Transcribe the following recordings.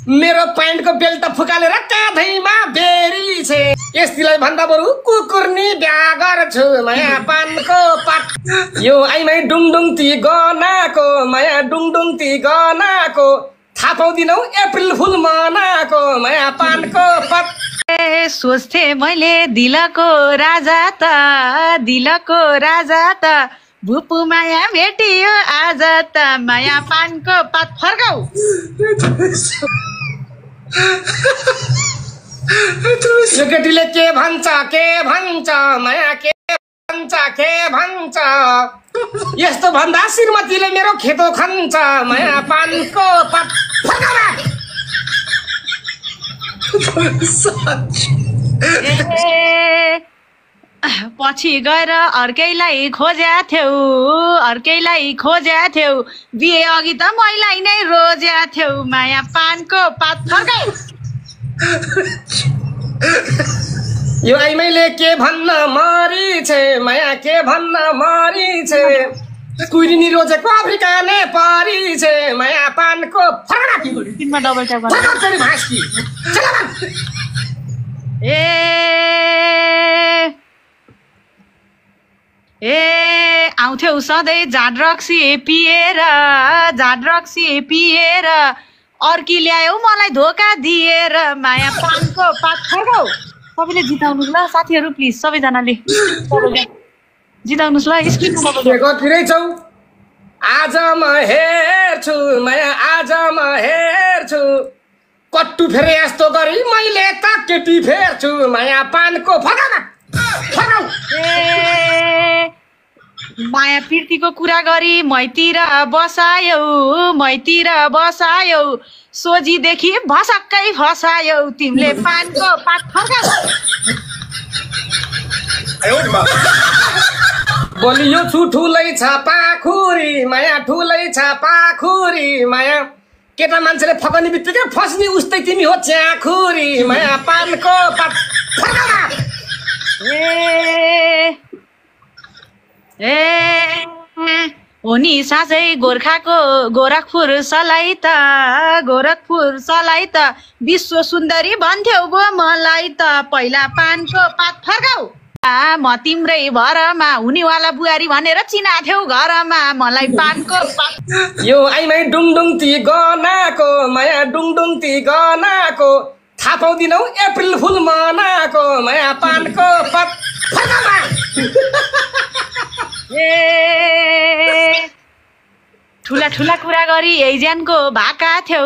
मेरो प्यान्टको बेल्ट फुकालेर काँधैमा बेरी छे यस्तिलाई भन्दा बरु कुकुर्नी बिहा गर्छु माया पानको पात यो आइमै डुङडुङ ती गनाको माया डुङडुङ ती गनाको थाहा पाउँदिनौ अप्रिल फुल मनाको माया पानको पात सोच्थे मैले दिलको राजा त भुपु माया भेटियो आज त माया पानको पात फर्काऊ यो केटीले के भन्छ माया के भन्छ यस्तो भन्दा श्रीमतीले मेरो खेतो खन्छ माया पानको पात फर्काऊ पछि गएर अर्कैलाई खोज्या थियौ बिहे अघि त मैलाई नै रोज्या थियौ माया पानको पात फर्काऊ यो आइमैले के भन्न मरी छे माया के भन्न मरी छे कुइरिनी रोजेको अफ्रिका ने परी छे माया पानको फर्काऊ तिनमा डबल ट्याप गर्नु आउँथ्यौ सधैँ जाड रक्सी पिएर अर्की ल्यायौ मलाई धोका दिएर माया पानको पात फर्काऊ सबैले जिताउनु ल साथीहरू प्लिज सबैजनाले जिताउनुस् ल स्क्रिन छौ आज म हेर्छु माया आज म हेर्छु कट्टु फेरि यस्तो गरी मैले त केटी फेर्छु माया पानको फर्काऊ माया प्रीतिको कुरा गरी मैतिर बसायौ सोझीदेखि भसक्कै फसायौ तिमीले पानको पात फर्काऊ बोलियो छु ठुलै छ पाखुरी माया केटा मान्छेले फकाउने बित्तिकै फस्ने उस्तै तिमी हो च्याखुरी माया पानको पात फर्काऊ हो नि साँझै गोरखपुर सलाई त विश्व सुन्दरी भन्थ्यौ गो मलाई त पहिला पानको पात फर्काऊ म तिम्रै भरमा हुनेवाला बुहारी भनेर चिनाथ्यौ घरमा मलाई पानको पात यो आइमै डुङडुङ ती गनाको माया डुङडुङ ती गनाको थाहा पाउँदिनौ अप्रिल फुल मनाको माया पानको पात फर्काऊ ठुला कुरा गरी यही ज्यानको भाका थियौ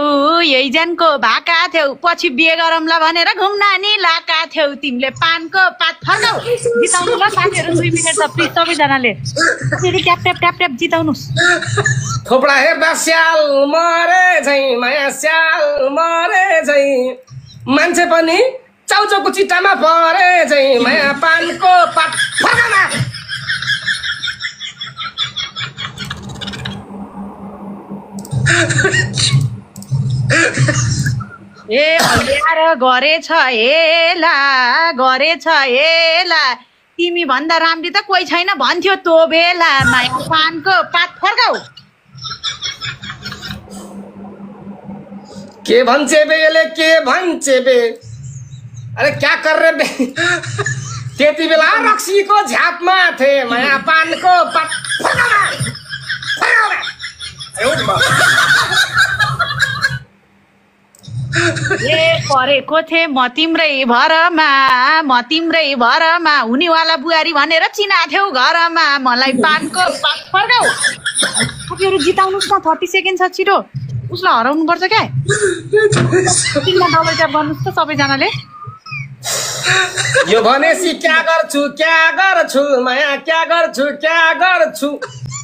पछि बिहे गरौँला भनेर घुम्न नि लाका थियौ तिमीले पानको पात फर्काऊ जिताउनु ल साथीहरू 2 मिनेट त प्लिज सबैजनाले फेरि ट्याप ट्याप ट्याप ट्याप जिताउनुस् थोपडा हेर्दा स्याल मरे झै माया स्याल मरे झै मान्छे पनि चाउचाउको चिट्टामा परे झै माया पानको पात फर्काऊ गरेछ हेला तिमी भन्दा राम्री त कोही छैन भन्थ्यो त्यो बेला माया पानको पात फर्काऊ के भन्छे बे अरे क्या कर रे बे त्यति बेला रक्सीको झ्यापमा थे माया पानको पात फर्काऊ परेको थिए म तिम्रै भरमा हुनेवाला बुहारी भनेर चिनाथ्यौ घरमा मलाई पानको पात फर्काऊ साथीहरू जिताउनुस् न 30 सेकेन्ड छ छिटो उसलाई हराउनु पर्छ क्या तिनमा डबल ट्याप गर्नुस् त सबैजनाले यो भनेसी क्या गर्छु माया क्या गर्छु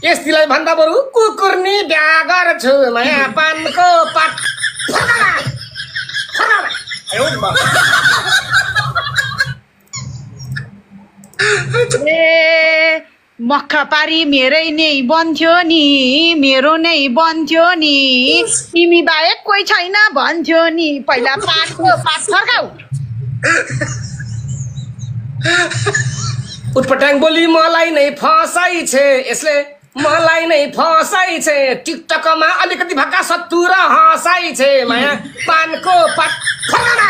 यस्तिलाई भन्दा बरु कुकुर्नी बिहा गर्छु माया पानको पात मक्खा पारी मेरो नै बन्थ्यो नि तिमी बाहेक कोही छैन भन्थ्यो नि पहिला पातको पात फर्काऊ उटपटाङ बोली मलाई नै फसाइ छे यसले मलाई नै फसाइ छे टिकटकमा अलिकति भक्का सत्तु र हँसाइ छे माया पानको पात फर्कामा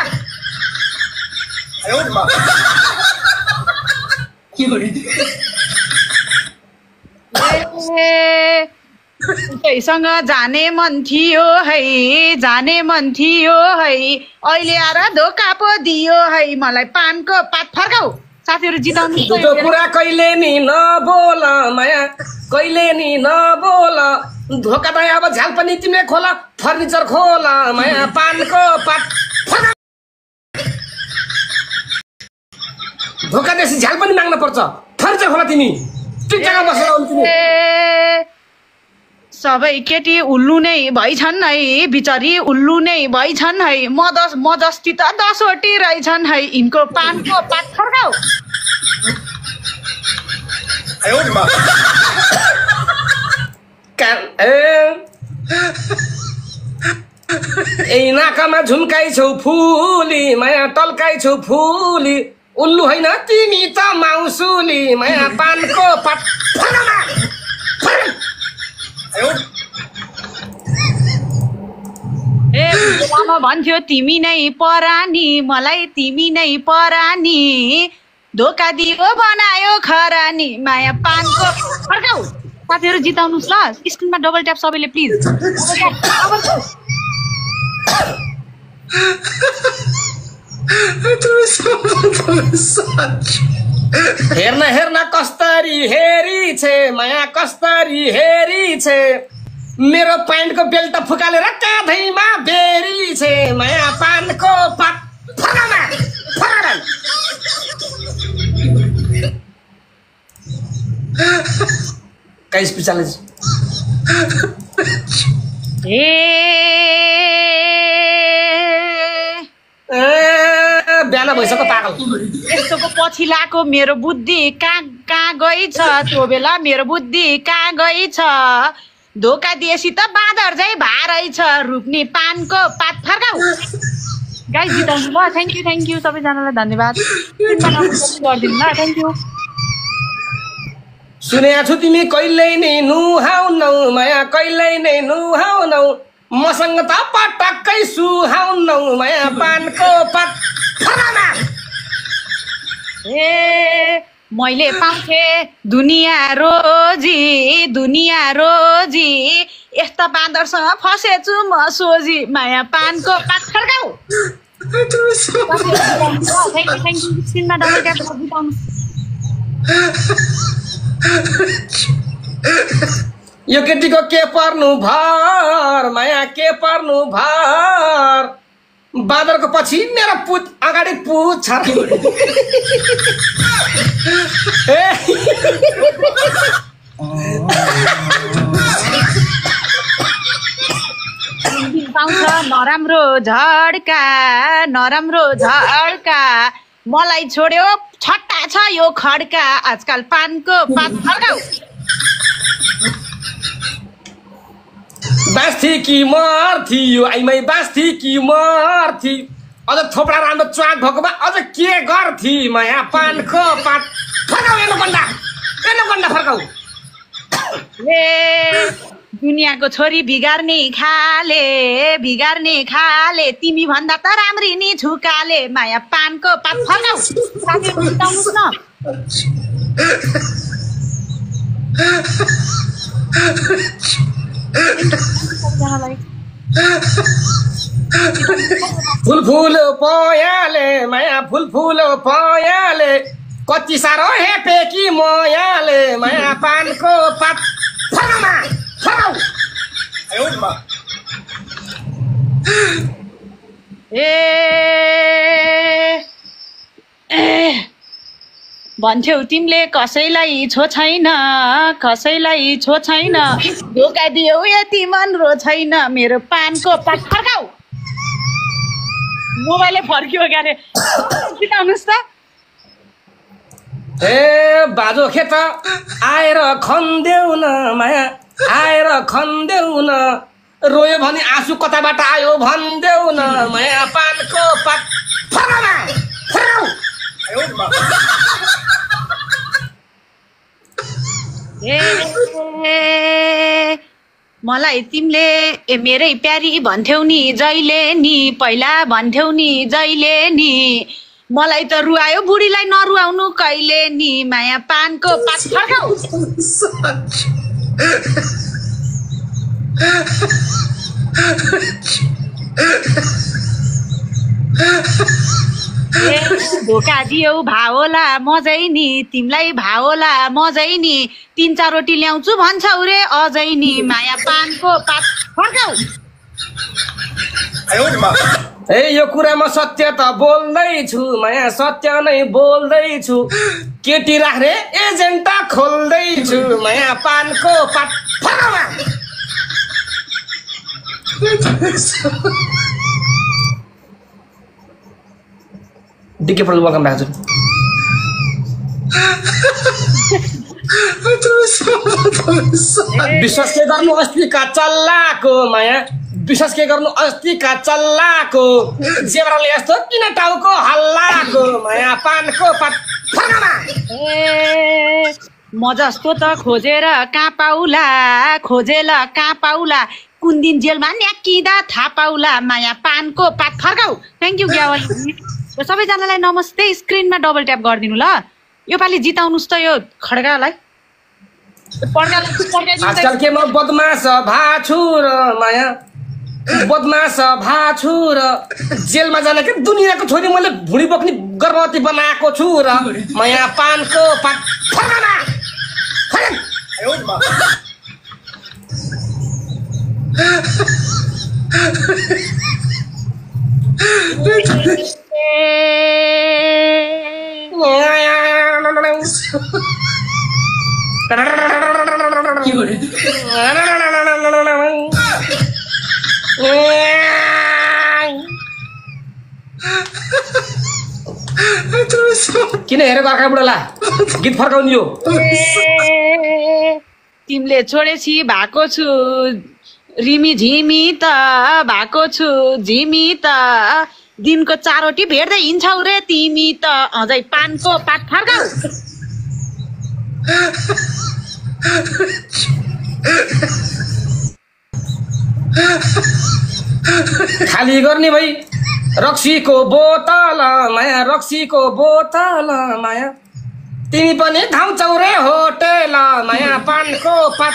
सँग जाने मन थियो है जाने मन थियो है अहिले आएर धोका पो दियो है मलाई पानको पात फर्काऊ साथीहरु जिताउनु त्यो कुरा कहिले नि नबोल माया कहिले नि नबोल धोका त अब झ्याल पनि तिमीले खोल फर्निचर खोल माया पानको पात फर्का धोका देसी झ्याल पनि माग्न पर्छ फर्निचर खोल तिमी टिकटकमा बसेर आउनु तिमी सबै केटी उल्लु नै भइछन् है बिचारी उल्लु नै भइछन् है म जस्ती त 10 वटी रहेछन् है यिनको पानको पात फर्काऊ ए नाकामा झुम्काइ छौ फुली माया टल्काइ छौ फुली उल्लु होइन तिमी त माउसुली माया पानको पात फर्कामा ए मामा भन्थ्यो तिमी नै परानी मलाई तिमी नै परानी धोका दियो बनायो खरानी माया पानको फर्काऊ साथीहरु जिताउनुस् ल स्क्रिनमा डबल ट्याप सबैले प्लिज हेर्न हेर्न कस्तरी हेरी छे माया कस्तरी हेरी छे मेरो प्यान्टको बेल्ट फुकालेर काँधैमा बेरी छे माया पानको पात फर्कामा फर्कामा काइस पिचाले बिहान भइसक्यो पागल यस्तोको पछि लाको मेरो बुद्धि कहाँ गइछ त्यो बेला मेरो बुद्धि कहाँ गइछ धोका दिएसी त बाँदर चाहिँ भारै छ रुप्ने पानको पात फर्काऊ गाइस जिताउनु ल थ्याङ्क यू सबैजनालाई धन्यवाद गरिदिनु ल थ्याङ्क यू सुनेको छु तिमी कहिल्यै नै नुहाउनौ माया कहिल्यै नै नुहाउनौ मसँग त पटक्कै सुहाउनौ माया पानको पात फर्कामा ए मैले पाउँथे दुनियाँ रोजी यस्ता बाँदरसँग फसेछु म सोझी माया पानको पात फर्काऊ थ्याङ्क यू स्क्रिनमा डबल ट्याप जिताउनु यो केटीको के पर्नु भर माया के पर्नु भर बाँदरको पछि मेरो पुत अगाडि पुछ पाउँछ नराम्रो झड्का मलाई छोड्यो छट्टा छ यो खड्का आजकल पानको पात फर्काऊ बाँस्थी कि मर्थी यो आइमै बाँस्थी कि मर्थी अझ थोपडा राम्रो च्वाक भएको भए अझ के गर्थी माया पानको पात फर्काऊ एनो फर्काऊ ए दुनियाँको छोरी बिगार्ने खाले तिमी भन्दा त राम्री नि छुकाले माया पानको पात फर्काऊ साथीहरु जिताउनुस् न फुल पयाले माया फुल पयाले कति साह्रो हेपे कि मयाले माया पानको पात फर्कामा फर्काऊ भन्थ्यौ तिमीले कसैलाई छो छैन धोका दियौ यति मन रो छैन मेरो पानको पात फर्काऊ मोबाइलले फर्कियो क्यारे जिताउनुस् त ए बाजो खेत आएर खन्देऊ न माया आएर खन्देऊ न रोयो भने आँसु कताबाट आयो भन्देऊ न माया पानको पात फर्कामा फर्काऊ ए मलाई तिमीले मेरै प्यारी भन्थ्यौ नि जहिले नि पहिला भन्थ्यौ नि जहिले नि मलाई त रुवायो बुढीलाई नरुवाउनु कहिले नि माया पानको पात फर्काऊ धोका दियौ भाओला मजै नि तिमीलाई भाओला मजै नि 3-4 रोटी ल्याउँछु भन्छौ रे अझै नि माया पानको पात फर्काऊ ए यो कुरामा सत्य त बोल्दैछु माया सत्य नै बोल्दैछु केटी राख्रे एजेन्ट खोल्दैछु माया पानको पात फर्काऊ डिके फुल वेलकम ब्याक विश्वास के गर्नु अस्तिका चल्लाको माया विश्वास के गर्नु अस्तिका चल्लाको जेब्राले यस्तो किन टाउको हल्लाको माया पानको पात फर्काऊ म जस्तो त खोजेर कहाँ पाउला खोजेल कहाँ पाउला कुन दिन जेलमा न्याकिँदा थाहा पाउला माया पानको पात फर्काऊ थ्याङ्क यू ग्यावली सबैजनालाई नमस्ते स्क्रिनमा डबल ट्याप गरिदिनु ल योपालि जिताउनुस् त यो खड्गालाई आजकल के म बदमास भाछु र माया बदमास भाछु र जेलमा जाने के दुनियाँको छोरी मैले भुँडी बोक्ने गर्भवती बनाएको छु र माया पानको पात किन हेरेको अर्का बुढाला गीत फर्काउने यो तिमीले छोडेछि भएको छु रिमी झिमी त भएको छु झिमी त दिनको 4 रोटी भेट्दै हिँड्छौ रे तिमी त अझै पानको पात फर्काऊ खाली गर्ने भाइ रक्सीको बोतल माया रक्सीको बोतल माया तिमी पनि धाउँछौ रे होटेल माया पानको पात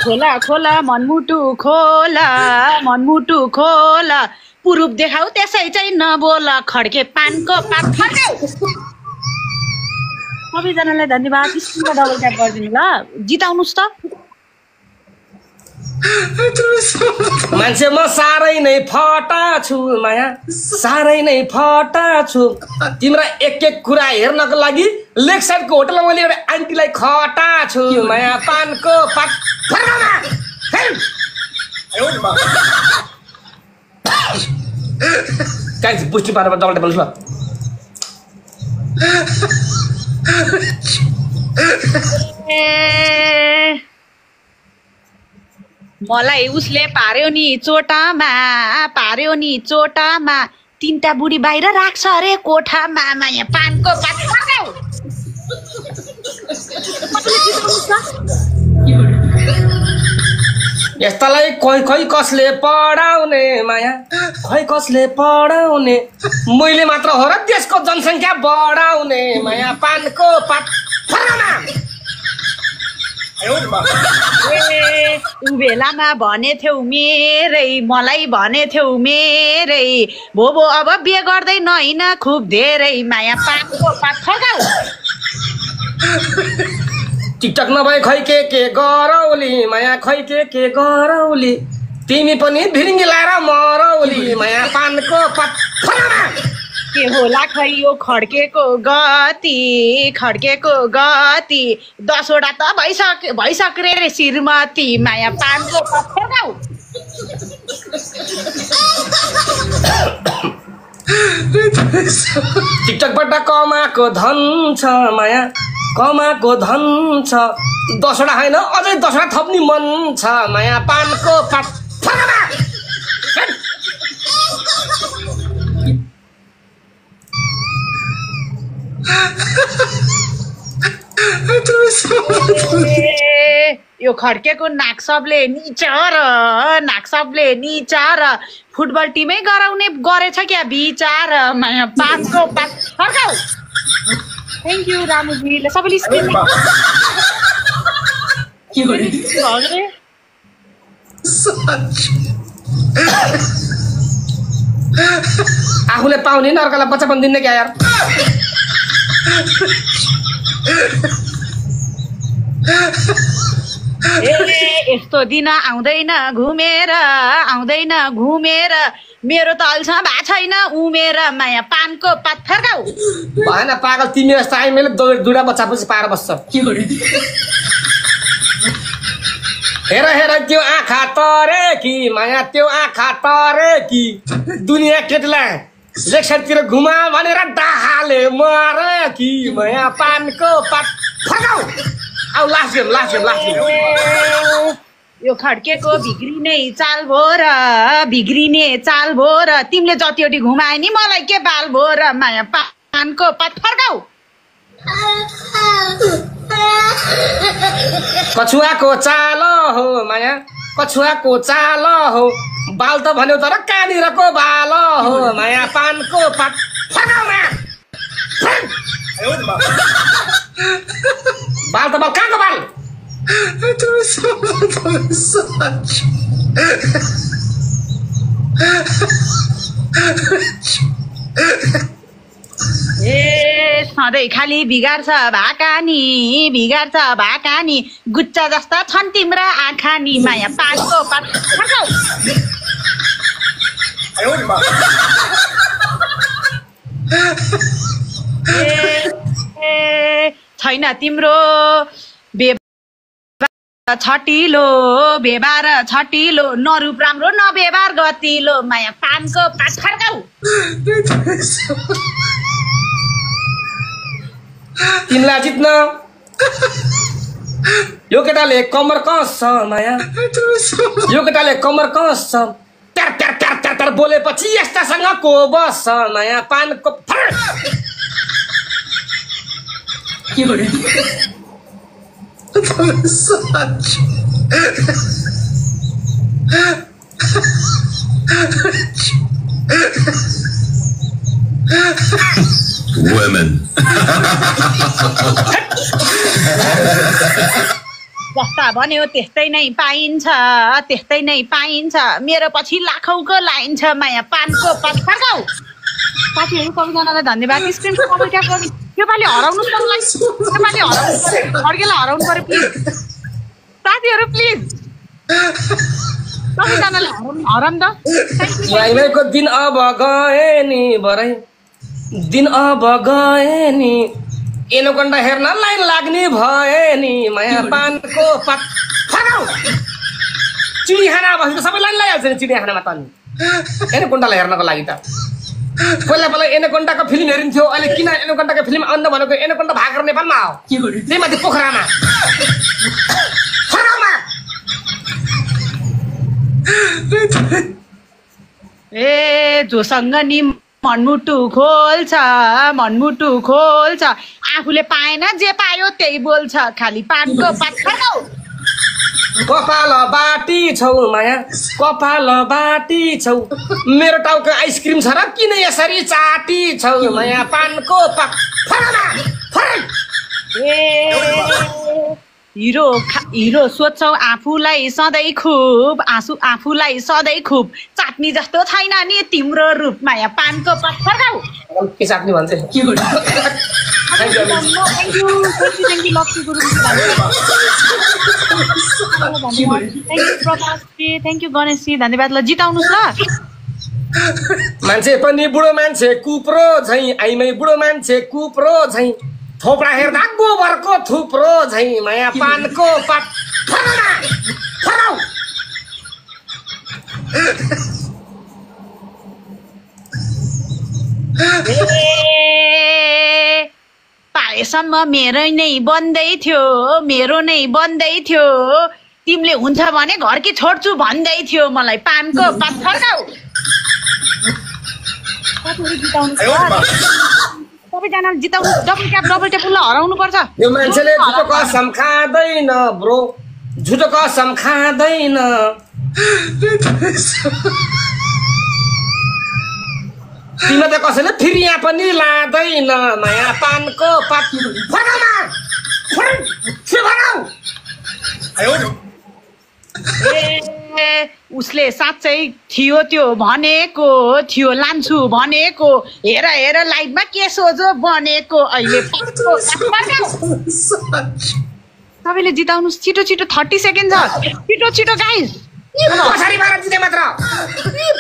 खोला खोला मनमुटु खोला पुरुप देखाऊ त्यसै चाहिँ नबोल खड्के पानको पात फर्काऊ सबैजनालाई धन्यवाद स्क्रिनमा डबल ट्याप गरिदिनु ल जिताउनुस् त मान्छे म साह्रै नै फटा छु माया साह्रै नै फटा छु तिम्रो एक कुरा हेर्नको लागि लेक साइडको होटलमा मैले एउटा आन्टीलाई खटा छु माया पानको पात गाइस पुष्टि पारेर डबल ट्याप गर्नुस् ल मलाई उसले पार्यो नि चोटामा 3टा बुढी बाहिर राख्छ अरे कोठामा माया पानको पात फर्काऊ यस्तालाई खै कसले पढाउने माया खै कसले पढाउने मैले मात्र हो र देशको जनसङ्ख्या बढाउने माया पानको पात बेलामा भनेथ्यौ मेरै मलाई भनेथ्यौ मेरै भो अब बिहे गर्दै नहिन खुब धेरै माया पानको पात फर्काऊ टिकटक नभए खै के गरौली माया खै के गरौली तिमी पनि भिरिङ्गी लाएर मरौली माया पानको पात के होला खै यो खड्केको गति 10वटा त भइसक्रे रे श्रीमती माया पानको पात फर्काऊ टिकटकबाट कमाएको धन छ माया कमाएको धन छ 10वटा होइन अझै 10वटा थप्ने मन छ माया पानको पात यो खड्केको नाक सबले निचा र फुटबल टिमै गराउने गरेछ क्या विचार माया पाँचको पाँच फर्काऊ थ्याङ्क यू रामुजी सबैले स्क्रिन आफूले पाउने नि अर्कालाई बच्चा पनि दिन्न क्या यार यस्तो दिन आउँदैन घुमेर मेरो त अल्छा भा छैन उमेर माया पानको पात फर्काऊ भएन पागल तिमी जस्तो आइ मैले दुईटा बच्चा पछि पाएर बस्छ हेर त्यो आँखा तरे कि माया त्यो आँखा तरे कि दुनियाँ केटीलाई लेक्चरतिर घुमा भनेर डाहाले मरे कि माया पानको पात फर्काऊ आउ लास्ट गेम यो खड्केको बिग्रिने चाल भो र तिमीले जतिवटी घुमाए नि मलाई के बाल भो र माया पानको पात फर्काऊ कछुवाको चाल हो माया कछुवाको चाल हो बाल त भन्यो तर कहाँनिरको बाल हो माया पानको पात फर्काऊ बाल त बाल कहाँको बाल ए सधैँ खाली बिगार्छ भाकानी गुच्चा जस्ता छन् तिम्रा आँखा नि माया पाँचको पात फर्काऊ छैन तिम्रो व्यवहार छटिलो नरूप राम्रो नव्यवहार गतिलो माया पानको पात फर्काऊ तिमीलाई जित्न यो केटाले कमर कस माया यो केटाले कमर कस ट्यार बोलेपछि यस्तासँग को बस माया पानको Women. जस्ता भन्यो त्यस्तै नै पाइन्छ मेरो पछि लाखौँको लाइन छ माया पानको पात फर्काऊ साथीहरू सबैजनालाई धन्यवाद स्क्रिन कमेन्ट गर्नु यो पालि हराउनु खड्केलाई हराउनु पर्यो प्लिज साथीहरू प्लिज सबैजनाले हराउनु त भाइको दिन अब गए नि भरै दिन अब गए नि एनोकन्डा हेर्न लाइन लाग्ने भए नि माया पानको पात फर्काऊ चिडियाखाना बसेको सबै लाइन लगाइहाल्छ नि चिडियाखानामा त नि एनोकन्डालाई हेर्नको लागि त पहिला एनोकन्डाको फिल्म हेरिन्थ्यो अहिले किन एनोकन्डाको फिल्म आउनु भनेको एनोकन्डा भागेर नेपालमा हो त्यही माथि पोखरामा ए जोसँग नि मनमुटु खोल्छ आफूले पाएन जे पायो त्यही बोल्छ खाली पानको पात फर्काऊ कपाल बाटी छौ माया कपाल बाटी छौ मेरो टाउको आइसक्रिम छ र किन यसरी चाटी छौ माया पानको पात हिरो सोध्छौ आफूलाई सधैँ खुब चाट्नी जस्तो छैन नि तिम्रो रूप माया पानको पात फर्काऊ के चाट्नी भन्छ थ्याङ्क यू गणेशजी धन्यवाद ल जिताउनुहोस् ल मान्छे पनि बुढो मान्छे कुप्रो झै आइमै बुढो मान्छे कुप्रो झै थोपडा हेर्दा गोबरको थुप्रो झै माया पानको पात फर्काऊ पाएसम्म मेरो नै बन्दै थियो तिमीले हुन्छ भने घर कि छोड्छु भन्दै थियो मलाई पानको पात फर्काऊ सबैजना जिताउनु डबल ट्यापलाई हराउनु पर्छ यो मान्छेले झुटो कसम खाँदैन ब्रो झुटो कसम खाँदैन तिमी त कसैले फेरि यहाँ पनि लाँदैन नयाँ पानको पात उसले साँच्चै थियो त्यो भनेको थियो लान्छु भनेको हेर हेर लाइभमा के सोझो बनेको अहिले तपाईँले जिताउनुहोस् छिटो छिटो 30 सेकेन्ड छ छिटो छिटो गाइस पछाडि बाह्र जिते मात्र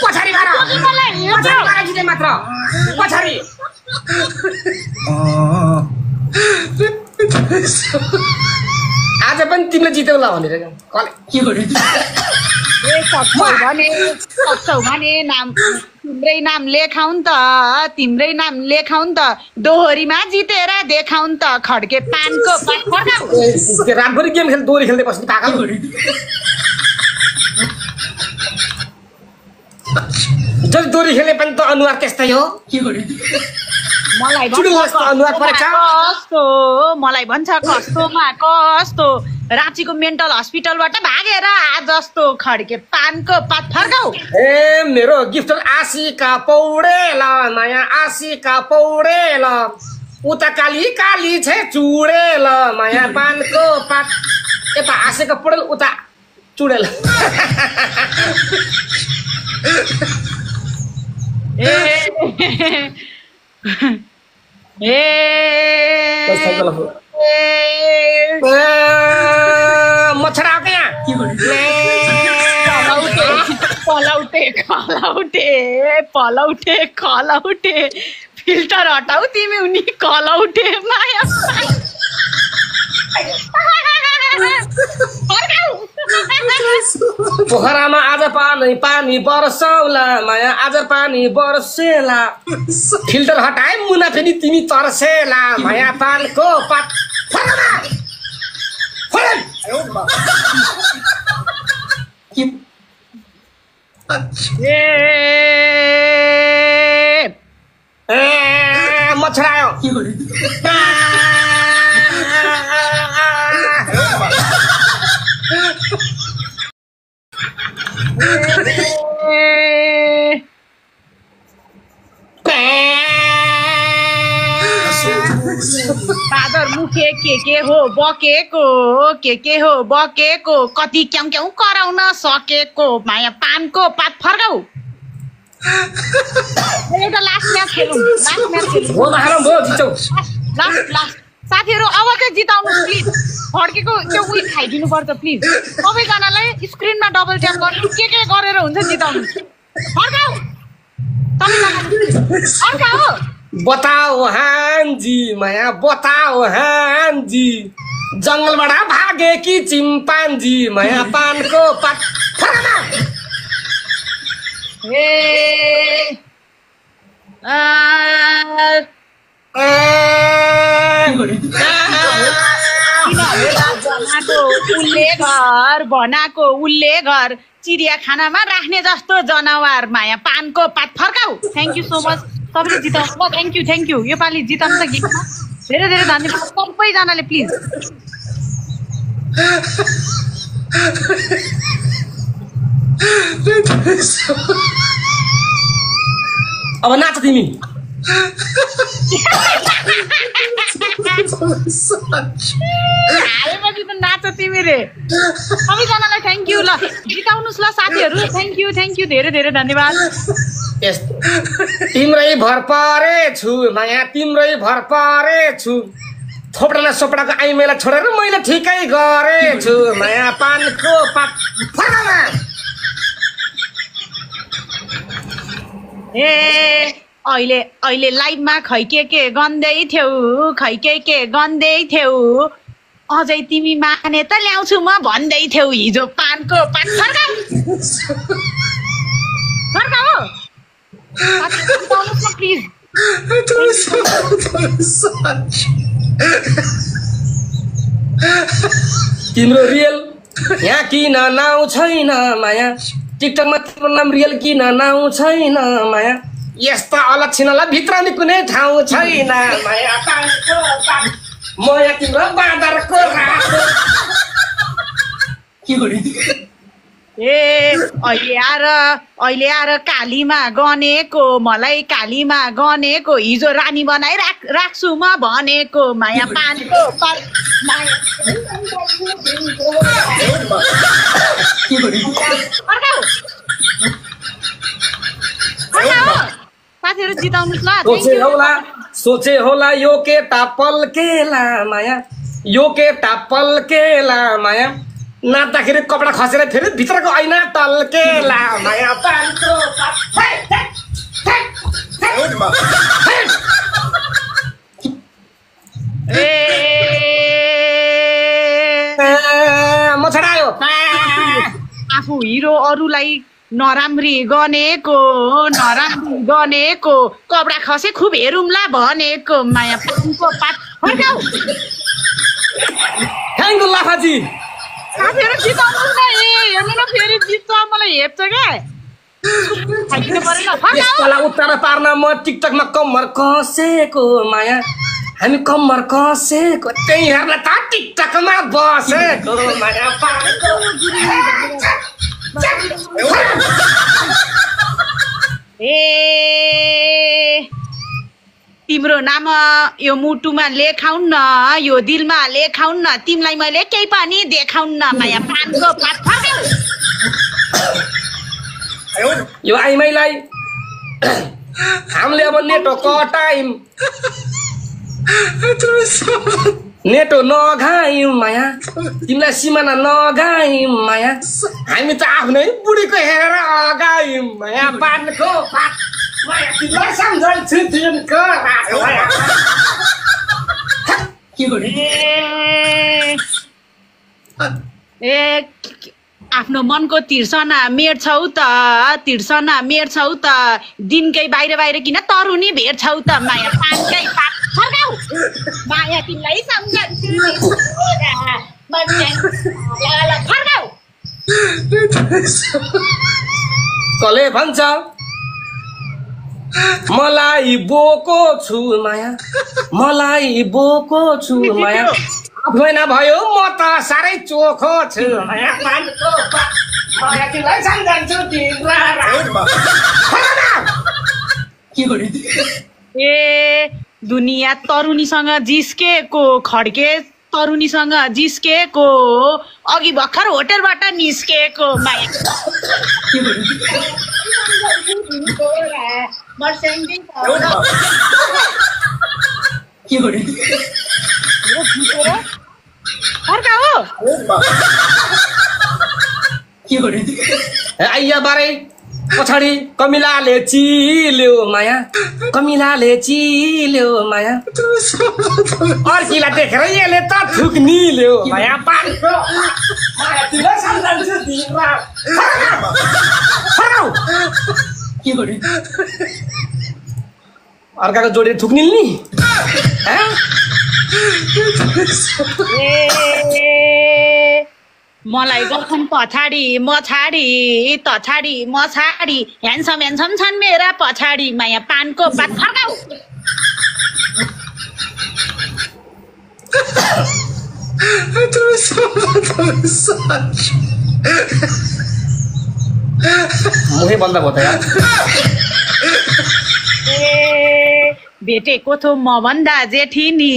पछाडि बाह्र जिते मात्र पछाडि आज पनि तिमीले जित्यौला भनेर सक्छौ भने नाम तिम्रै नाम लेखाउन् त तिम्रै नाम लेखाउन् त दोहोरीमा जितेर देखाउन् त खड्के पानको रातभरि गेम खेल दोहोरी खेल्दै बस्ने पागल जति दोहोरी खेले पनि त अनुहार त्यस्तै हो मलाई भन्छ कस्तोमा कस्तो राँचीको मेन्टल हस्पिटलबाट भागेर आज जस्तो खड्के पानको पात फर्काऊ ए मेरो गिफ्ट आशिका पौडेल नयाँ आशिका पौडेल उता काली काली छे चुडेल नयाँ पानको पात यता आशिका पौडेल उता चुडेल मच्छर आएको यहाँ पलौटे फिल्टर हटाऊ तिमी उनी कलौटे माया पोखरामा आज पानी बर्सौला माया आज पानी बर्सेला फिल्टर हटाए मुना फेरि तिमी तर्सेला माया पानको पात मच्छर आयो फादर मुखे के हो बकेको कति क्याउ कराउन सकेको माया पानको पात फर्काऊ एउटा लास्ट म्याच खेलौँ लास्ट साथीहरू अब चाहिँ जिताउनु प्लिज फर्केको त्यो उयो खाइदिनु पर्छ प्लिज सबैजनालाई स्क्रिनमा डबल ट्याप गर्नु के गरेर हुन्छ जिताउनु फर्काऊ फर्काऊ बताओ हान्जी माया बताओ हान्जी जङ्गलबाट भागे कि चिम्पान्जी माया पानको पात उसले घर चिडियाखानामा राख्ने जस्तो जनावर माया पानको पात फर्काऊ थ्याङ्क यू सो मच सबैले जिताउनु थ्याङ्क यू योपालि जिताउनु त गेममा धेरै धेरै धन्यवाद सबैजनाले प्लिज अब नाच तिमी हालेपछि त नाच तिमी रे सबैजनालाई थ्याङ्क यू ल जिताउनुहोस् ल साथीहरू थ्याङ्क यू धेरै धेरै धन्यवाद तिम्रै भर परेछु माया तिम्रै भर परेछु थोपडालाई सोपडाको आइमेला छोडेर मैले ठिकै गरेछु माया पानको पात अहिले लाइभमा खै के गन्दै थियौ अझै तिमी माने त ल्याउँछु म भन्दै थियौ हिजो पानको पात फर्काऊ प्लिज तिम्रो रियल यहाँ किन नाउँ छैन माया टिकटकमा तिम्रो नाम रियल किन नाउँ छैन माया यस्ता अलक्षिणलाई भित्राउने कुनै ठाउँ छैन माया पानको पात म यहाँ तिम्रो बाँदरको रात ए अहिले आएर कालीमा गनेको मलाई कालीमा गनेको हिजो रानी बनाइ राख्छु म भनेको माया पानको पात साथीहरू जिताउनुहोस् ल सोचे होला यो केटा पल्केला माया यो केटा पल्केला माया नाच्दाखेरि कपडा खसेर फेरि भित्रको ऐना टल्केला माया पानको म छडायो आफू हिरो अरूलाई नराम्री गनेको कपडा खसे खुब हेरौँला भनेको माया पानको पात फर्काऊ थ्याङ्क यू लाफाजी साथीहरू जिताउनुहोस् न हेर्नु न फेरि जित्छ मलाई हेप्छ क्या त्यसलाई उत्तर पार्न म टिकटकमा कम्मर कसेको माया हामी कम्मर कसेको त्यही हेर्न त टिकटकमा बसेको माया तिम्रो नाम यो मुटुमा लेखाउन न यो दिलमा लेखाउन न तिमीलाई मैले केही पनि देखाउन न माया पानको पात फर्काऊ यो आइमाईलाई हामीले अब नेटो कटायौँ नेटो नगायौँ माया तिमीलाई सिमाना नगायौँ माया हामी त आफ्नै बुढीको हेरेर अगायौँ माया पानको पात माया तिमीलाई सम्झन्छु दिनको आफ्नो मनको तिर्सना मेट्छौ त दिनकै बाहिर किन तरुनी भेट्छौ त माया पानकै पात फर्काऊ माया तिमीलाई सम्झन्छु फर्काऊ कसले भन्छ मलाई बोको छु माया महिना भयो म त साह्रै चोखो छु माया पानको पात माया तिमीलाई सम्झन्छु दुनिया तरुनीसँग जिस्केको खड्के तरुनीसँग जिस्केको अघि भर्खर होटलबाट निस्केको माया आइया बारे पछाडि कमिलाले चिल्यो माया अर्कीलाई देखेर यसले त थुक्निल्यो माया पानको माया तिमीलाई सम्झन्छु अर्काको जोडी थुक्निल्ने मलाई गर्छन् पछाडि म छाडी ह्यान्डसम छन् मेरा पछाडि माया पानको पात फर्काऊ मुखै बन्द भयो त यार भेटेको थो मभन्दा जेठिनी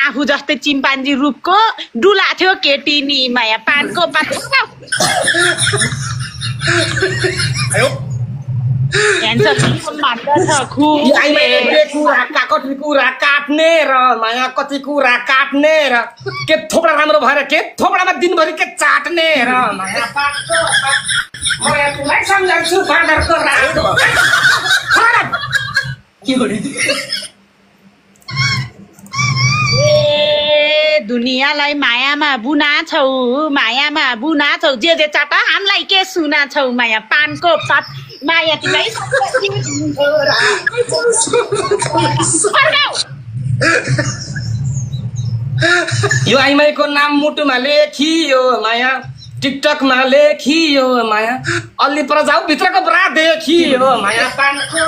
आफू जस्तै चिम्पान्जी रूपको डुला थियो केटिनी माया पानको पात कति कुरा काट्ने र माया कति कुरा काट्ने र के थोपडा राम्रो भएर के थोपडामा दिनभरि के चाट्ने र माया पानको माया तिमीलाई सम्झन्छु बाँदरको रात दुनियाँलाई मायामा बुना छौ जे चाटा हामीलाई के सुना छौ माया पानको पात माया तिमीलाई यो आइमाईको नाम मुटुमा लेखियो माया टिकटकमा लेखियो माया अलि पर जाऊ भित्रको ब्रा देखियो माया पानको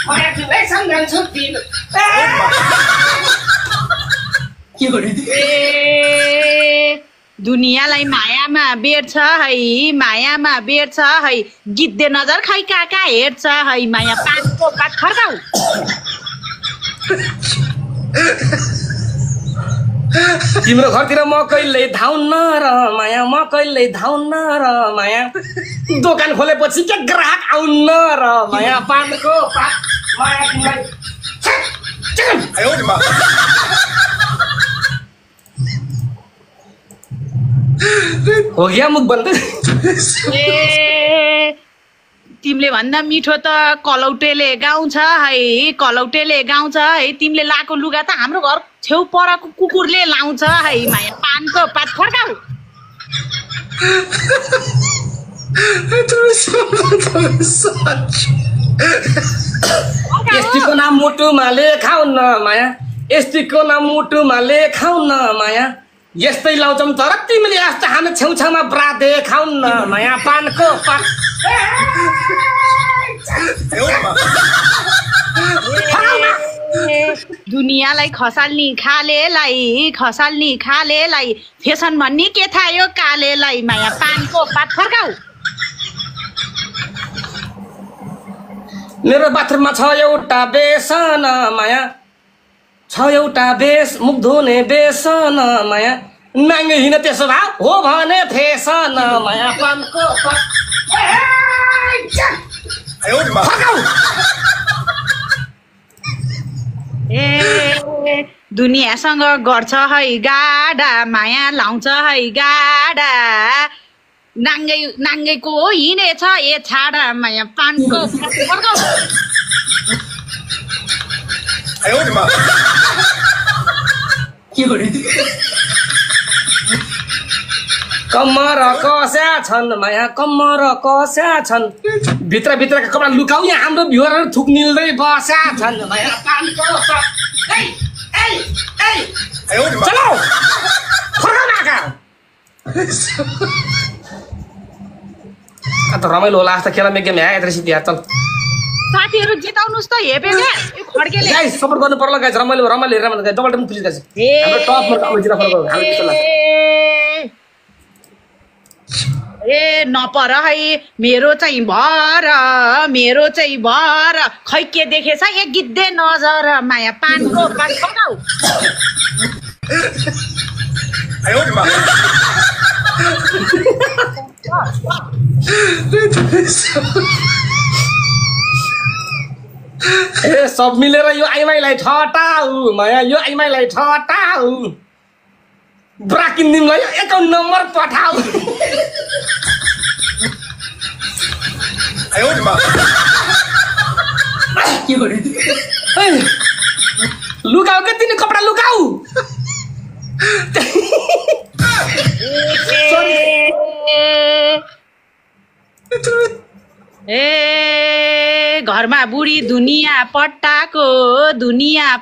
माया तिमीलाई सम्झन्छु दिन दुनियाँलाई मायामा बेर्छ है मायामा बेर्छ है गिद्धे नजर खै कहाँ हेर्छ है माया पानको पात फर्काऊ तिम्रो घरतिर म कहिल्यै धाउन्न र माया म कहिल्यै धाउन्न र माया दोकान खोलेपछि के ग्राहक आउन्न र माया पानको पात माया तिमीलाई हो गया मुख बन्द तिमीले भन्दा मिठो त कलौटेले गाउँछ है कलौटेले गाउँछ है तिमीले लाएको लुगा त हाम्रो घर छेउ परको कुकुरले लाउँछ है माया पानको पात फर्काऊ यस्तीको नाम मुटुमा लेखाउ न माया यस्तीको नाम मुटुमा लेखाउ न माया यस्तै लाउँछौँ तर तिमीले यस्तो हामी छेउछाउमा ब्रा देखाउ न माया पानको पात दुनियाँलाई खसाल्ने खालेलाई फेसन भन्ने के थाहा यो कालेलाई माया पानको पात फर्काऊ मेरो बाथरुममा छ एउटा बेसन माया छ एउटा मुख धुने बेसन माया नाङ्गे हिँड त्यसो भए हो भने फेसन माया पानको ए दुनियाँसँग गर्छ है गाडा माया लाउँछ है गाडा नाङ्गेको हिँडेछ ए छाडा माया पानको कम्मर कस्या छन् माया कम्मर कस्या छन् भित्रका कपडा लुकाउ यहाँ हाम्रो भ्युरहरू थुक निल्दै बस्या छन् माया पानको चलो त रमाइलो होला जस्तो खेला मेग्या म्या यत्र सिद्धि चल साथीहरु जिताउनुस् त हेपे के यो खड्केले गाइस सपोर्ट गर्नु पर्ला गाइस रमाइलो हेरेर मन guys double time police guys हाम्रो टप मा काम जिरा फरक हामी के चला ए नपर है मेरो चाहिँ भर खै के देखेछ एक गिद्धे नजर माया पानको पात फर्काऊ ए सब मिलेर यो आइमाईलाई ठटाउ माया यो आइमाईलाई ठटाउ ब्रा किन्दिमलाई एकाउन्ट नम्बर पठाऊ लुकाऊ के तिनी कपडा लुकाऊ ए घरमा बुढी दुनियाँ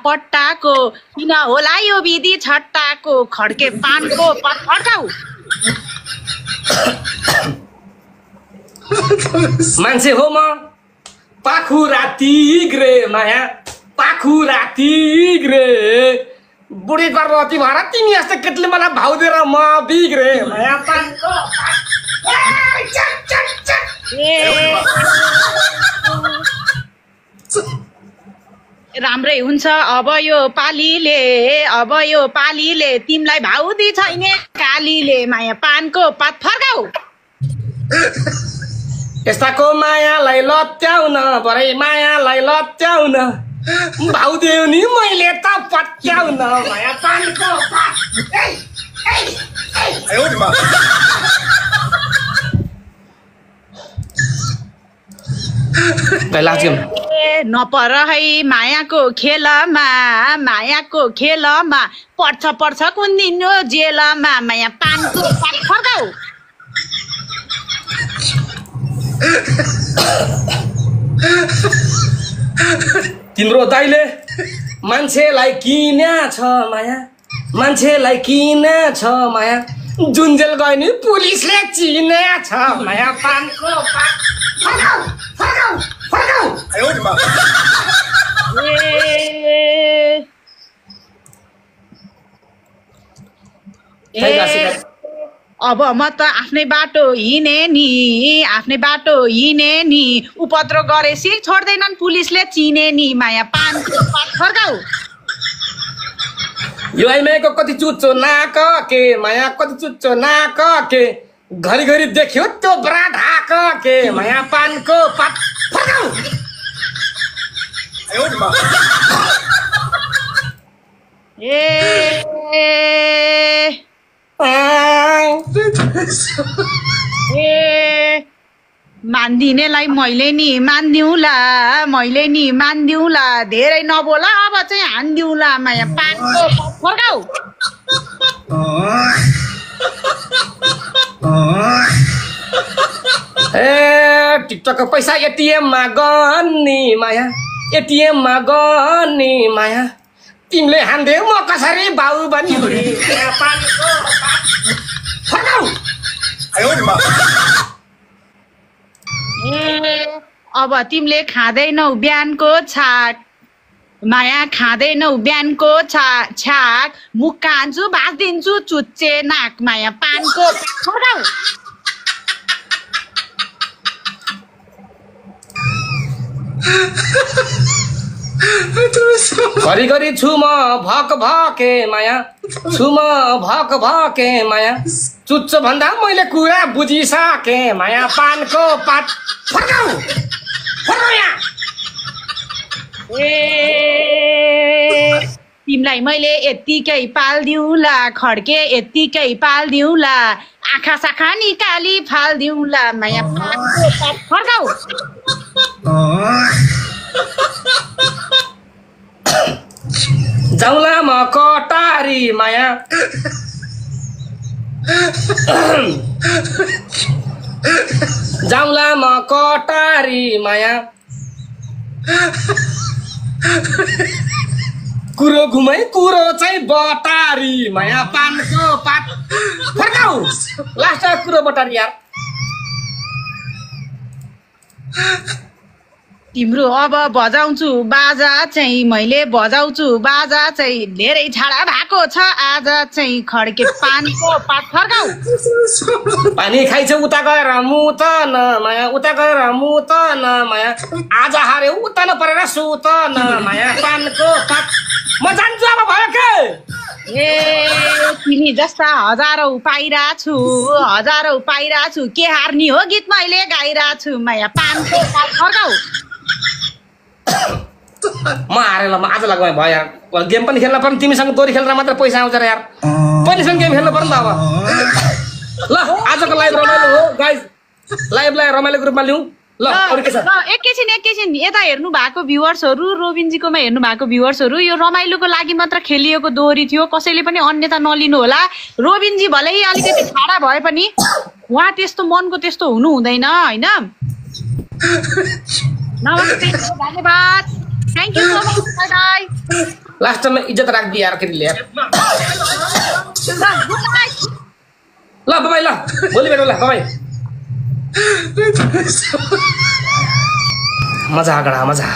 पट्टाको किन होला यो विधि छट्टाको खड्के पानको पात फर्काऊ मान्छे हो म पाखुरा तिग्रे माया पाखुरा तिग्रे बुढी गर्भवती भएर तिमी जस्तो केटीले मलाई भाउ दिएर म बिग्रे माया पानको राम्रै हुन्छ अब यो पालीले तिमीलाई भाउदी छैन कालीले माया पानको पात फर्काऊ यस्ताको मायालाई लत्याउन बरै मायालाई लत्याउन भाउ देऊ नि मैले त पत्याउन माया पानको पात नपर है मायाको खेलमा पर्छ कुन दिन जेलमा माया पानको पात फर्काऊ तिम्रो दाइले मान्छेलाई किन्या छ माया जुन्जेल गयो नि पुलिसले चिनेछ माया पानको पात फर्काऊ फर्काऊ फर्काऊ अब म त आफ्नै बाटो हिँडे नि उपद्रो गरेपछि छोड्दैनन् पुलिसले चिने नि माया पानको पात फर्काऊ यो आइमाईको कति चुच्चो नाक के माया कति चुच्चो नाक के घरिघरि देख्यो त्यो ब्रा ढाक के माया पानको पात फर्काऊ मान्दिनेलाई मैले नि मान्दिउँला धेरै नबोला अब चाहिँ हान्दिउँला माया पानको फर्काऊ टिकटकको पैसा एटिएममा गन्नी माया एटिएममा गन्नी माया तिमीले हान्देऊ म कसरी बाउ बनी पानको फर्काऊ अब तिमीले खाँदैनौ बिहानको छाक माया खाँदैनौ बिहानको छाक मुख कान्छु भाँचिदिन्छु चुच्चे नाक माया पानको फर्काऊ घरिघरि छु म भक भके माया चुच्चो भन्दा मैले कुरा बुझिसके माया पानको पात फर्काऊ यहाँ तिमीलाई मैले यत्तिकै पाल्दिउँला खड्के यत्तिकै पाल्दिउँला आँखा साखा निकाली फाल्दिउँला माया पानको पात फर्काऊ जाउँला म कटारी माया जाउँला म कटारी माया कुरो घुमै कुरो चाहिँ बटारी माया पानको पात फर्काऊ लास्ट कुरो बटारी यार तिम्रो अब बजाउँछु बाजा चाहिँ मैले बजाउँछु बाजा चाहिँ धेरै छाडा भएको छ आज चाहिँ खड्के पानको पात फर्काऊ पानी खाइछ उता गएर मुतन माया उता गएर मुतन माया आज हार्यो उता नपरेर सुतन माया पानको पात म जान्छु अब भयो के तिमी जस्ता हजारौँ पाइरा छु के हार्नी हो गीत मैले गाइरा छु माया पानको पात फर्काऊ म हारेँ ल म आज लाग्यो भयो यार गेम पनि खेल्न पर्ने तिमीसँग दोरी खेल्दा मात्र पैसा आउँछ र यार पहिलेसँग गेम खेल्नु पर्ने त अब ल आजको लाइभ रमाइलो हो गाइज लाइभलाई रमाइलोको रूपमा लिउँ ल अरु के छ एकैछिन यता हेर्नु भएको भ्युअर्सहरू रोबिनजीकोमा हेर्नु भएको भ्युअर्सहरू यो रमाइलोको लागि मात्र खेलिएको दोहोरी थियो कसैले पनि अन्यथा नलिनु होला रोबिनजी भलै अलिकति छाडा भए पनि उहाँ त्यस्तो मनको त्यस्तो हुनु हुँदैन हैन नमस्ते धन्यवाद thank you so much bye लास्टमा इज्जत राख्दी यार केटीले यार ल बाइ ल भोलि भेटौँ ल बाइ मजा गडा मजा